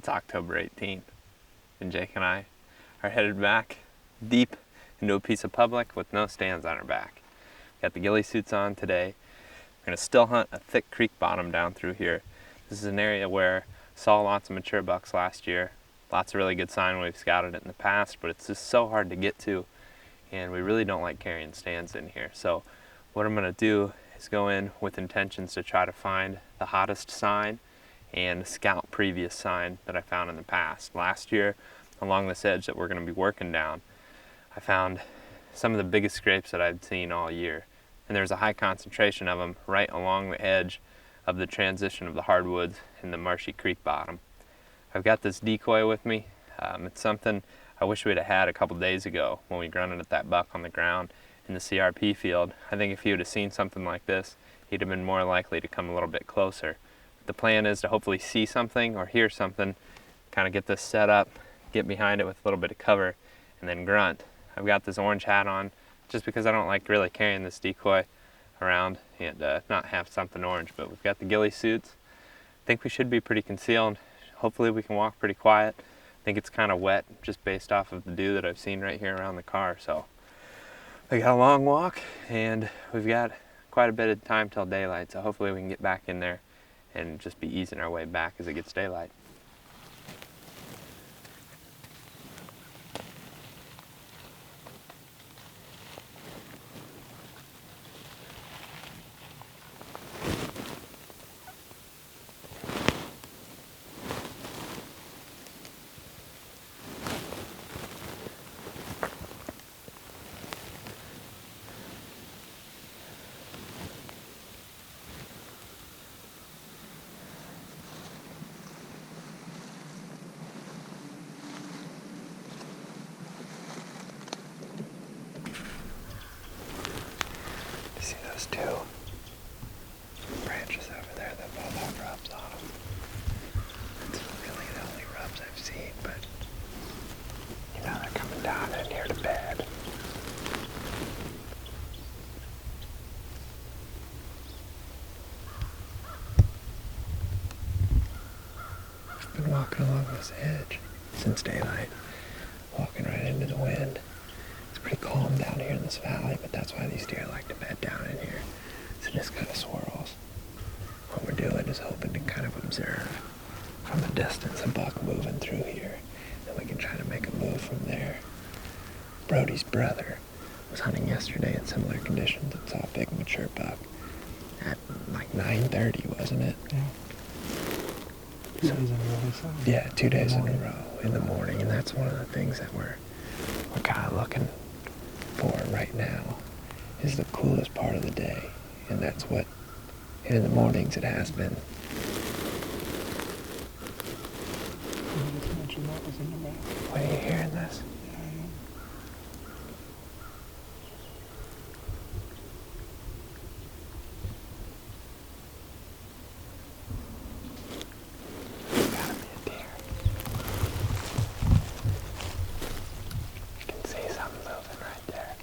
It's October 18th, and Jake and I are headed back deep into a piece of public with no stands on our back. Got the ghillie suits on today. We're going to still hunt a thick creek bottom down through here. This is an area where I saw lots of mature bucks last year. Lots of really good sign when we've scouted it in the past, but it's just so hard to get to, and we really don't like carrying stands in here. So what I'm going to do is go in with intentions to try to find the hottest sign and scout previous sign that I found in the past. Last year, along this edge that we're going to be working down, I found some of the biggest scrapes that I'd seen all year. And there's a high concentration of them right along the edge of the transition of the hardwoods in the marshy creek bottom. I've got this decoy with me. It's something I wish we'd have had a couple days ago when we grunted at that buck on the ground in the CRP field. I think if he would have seen something like this, he'd have been more likely to come a little bit closer. The plan is to hopefully see something or hear something, kind of get this set up, get behind it with a little bit of cover, and then grunt. I've got this orange hat on just because I don't like really carrying this decoy around and not have something orange, but we've got the ghillie suits. I think we should be pretty concealed. Hopefully we can walk pretty quiet. I think it's kind of wet just based off of the dew that I've seen right here around the car. So we got a long walk and we've got quite a bit of time till daylight, so hopefully we can get back in there and just be easing our way back as it gets daylight. See those two branches over there that both have rubs on them? It's really the only rubs I've seen, but you know they're coming down in here to bed. I've been walking along this edge since daylight, walking right into the wind. It's pretty calm down here in this valley, but that's why these deer like to bed down in here. So it just kind of swirls. What we're doing is hoping to kind of observe from a distance a buck moving through here, and we can try to make a move from there. Brody's brother was hunting yesterday in similar conditions and saw a big mature buck at like 9:30, wasn't it? Yeah. 2 days in a row. Yeah, 2 days in a row in the morning, and that's one of the things that we're kind of looking for right now, is the coolest part of the day, and that's what, and in the mornings it has been. What are you hearing this? Yeah, I know. Gotta be a deer. You can see something moving right there.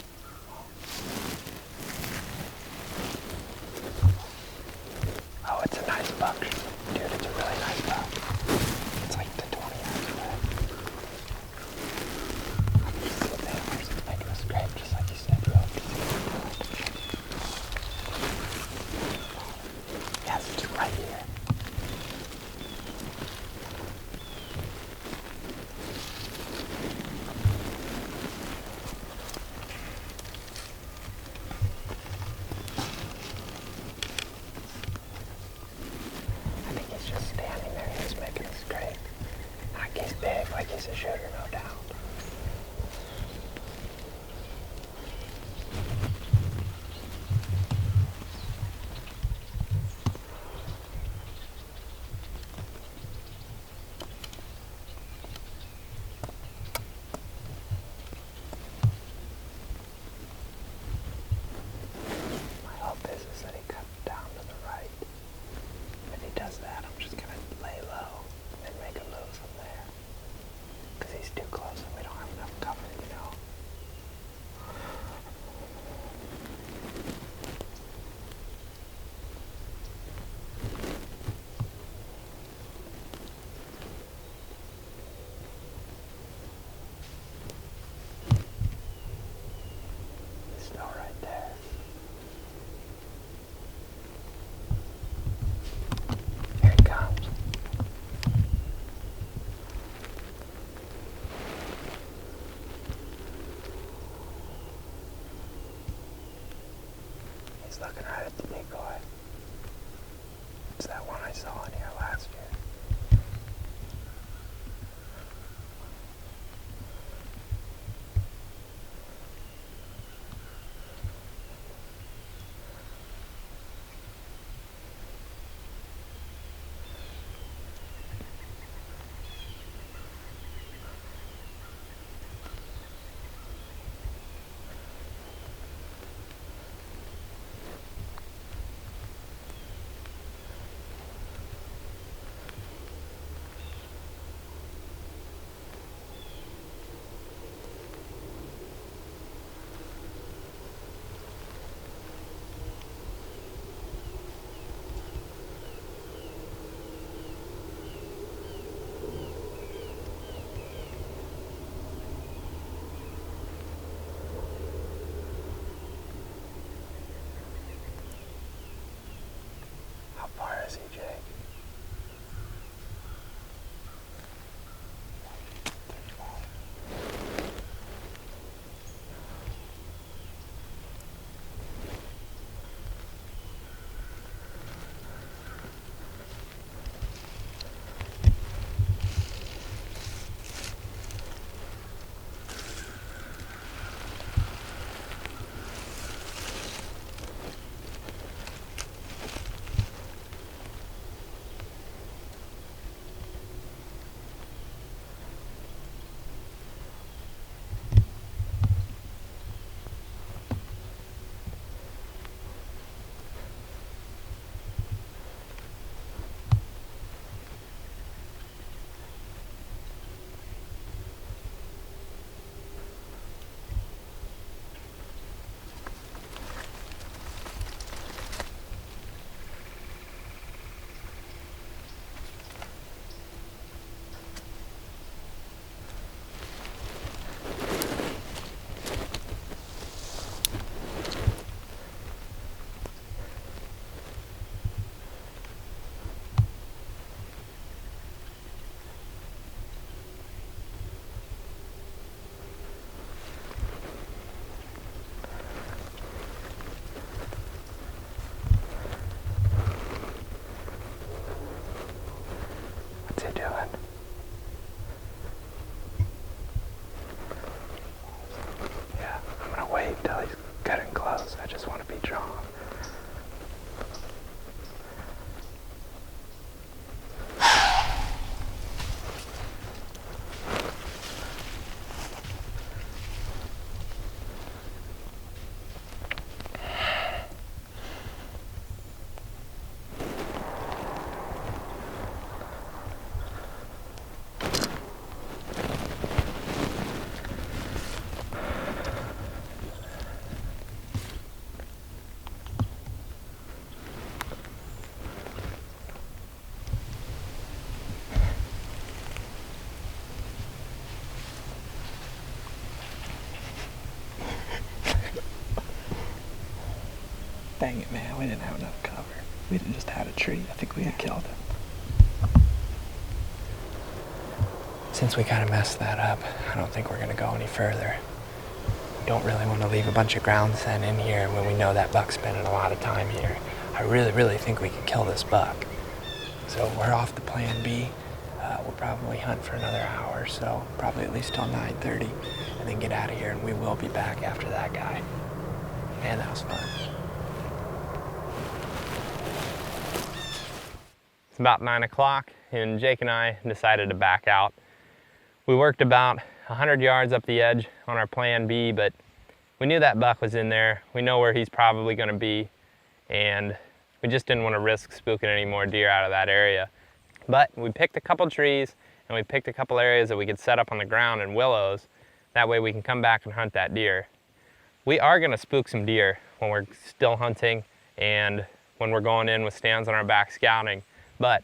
Oh, it's a nice buck. Dude, it's a really nice buck. It's like the 20 yards away. He's looking right at the decoy. It's that one I saw in here last year. How far is he, Jake? 35. What's he doing? Yeah, I'm gonna wait till he's getting close. I just want to be drawn. Dang it, man, we didn't have enough cover. We'd have just had a tree. I think we'd have killed him. Since we kind of messed that up, I don't think we're gonna go any further. We don't really want to leave a bunch of ground scent in here when we know that buck's spending a lot of time here. I really think we can kill this buck. So we're off to plan B. We'll probably hunt for another hour or so, probably at least till 9:30, and then get out of here, and we will be back after that guy. Man, that was fun. It's about 9 o'clock, and Jake and I decided to back out. We worked about 100 yards up the edge on our plan B, but we knew that buck was in there. We know where he's probably gonna be, and we just didn't want to risk spooking any more deer out of that area. But we picked a couple trees, and we picked a couple areas that we could set up on the ground in willows. That way we can come back and hunt that deer. We are gonna spook some deer when we're still hunting and when we're going in with stands on our back scouting. But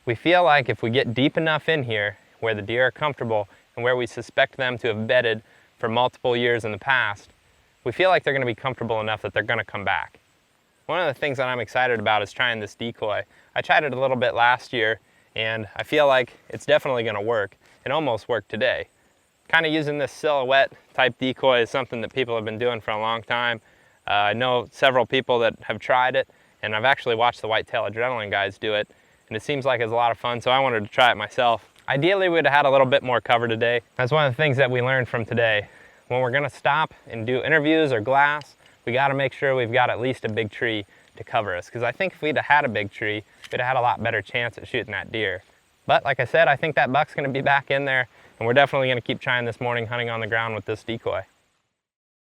we feel like if we get deep enough in here where the deer are comfortable and where we suspect them to have bedded for multiple years in the past, we feel like they're gonna be comfortable enough that they're gonna come back. One of the things that I'm excited about is trying this decoy. I tried it a little bit last year, and I feel like it's definitely gonna work. It almost worked today. Kind of using this silhouette type decoy is something that people have been doing for a long time. I know several people that have tried it, and I've actually watched the Whitetail Adrenaline guys do it, and it seems like it's a lot of fun, so I wanted to try it myself. Ideally, we'd have had a little bit more cover today. That's one of the things that we learned from today. When we're gonna stop and do interviews or glass, we gotta make sure we've got at least a big tree to cover us, because I think if we'd have had a big tree, we'd have had a lot better chance at shooting that deer. But like I said, I think that buck's gonna be back in there, and we're definitely gonna keep trying this morning hunting on the ground with this decoy.